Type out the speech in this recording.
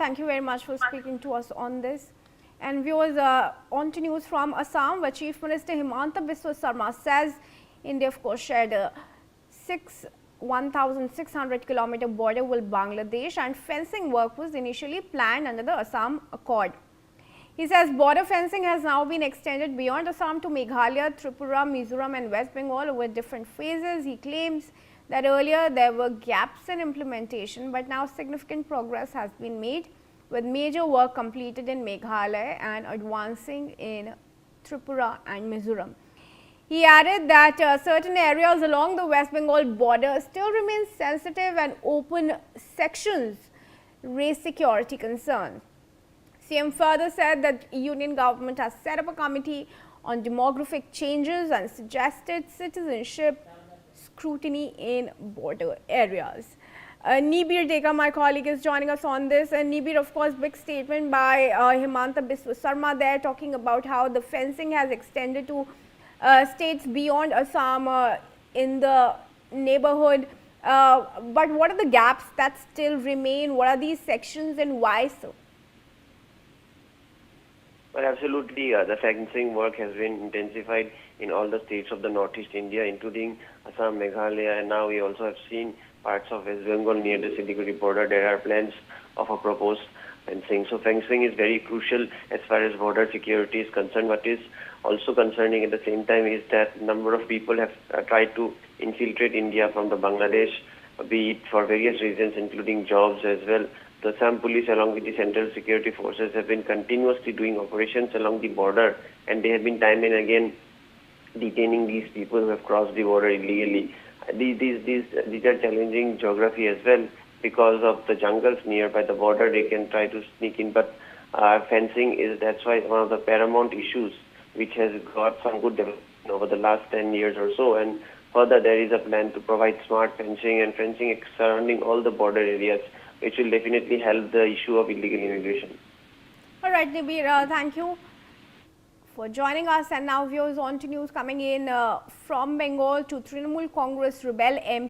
thank you very much for speaking to us on this. And viewers, on to news from Assam, where Chief Minister Himanta Biswa Sarma says India, of course, shared a 1,600 kilometer border with Bangladesh, and fencing work was initially planned under the Assam Accord. He says border fencing has now been extended beyond Assam to Meghalaya, Tripura, Mizoram and West Bengal with different phases. He claims that earlier there were gaps in implementation, but now significant progress has been made, with major work completed in Meghalaya and advancing in Tripura and Mizoram. He added that certain areas along the West Bengal border still remain sensitive and open sections raise security concerns. CM further said that Union government has set up a committee on demographic changes and suggested citizenship scrutiny in border areas. Nibir Deka, my colleague, is joining us on this. And Nibir, of course, big statement by Himanta Biswa Sarma there, talking about how the fencing has extended to states beyond Assam in the neighborhood. But what are the gaps that still remain? What are these sections and why so? Well, absolutely. The fencing work has been intensified in all the states of the Northeast India, including Assam, Meghalaya, and now we also have seen parts of West Bengal near the Siliguri border. There are plans of a proposed fencing. So fencing is very crucial as far as border security is concerned. What is also concerning at the same time is that a number of people have tried to infiltrate India from the Bangladesh, be it for various reasons, including jobs as well. The Assam police, along with the central security forces, have been continuously doing operations along the border, and they have been time and again detaining these people who have crossed the border illegally. These are challenging geography as well, because of the jungles nearby the border. They can try to sneak in, but fencing that's why one of the paramount issues which has got some good development over the last 10 years or so. And further, there is a plan to provide smart fencing and fencing surrounding all the border areas, which will definitely help the issue of illegal immigration. All right, Nibir, thank you for joining us. And now viewers, on to news coming in from Bengal to Trinamool Congress rebel MP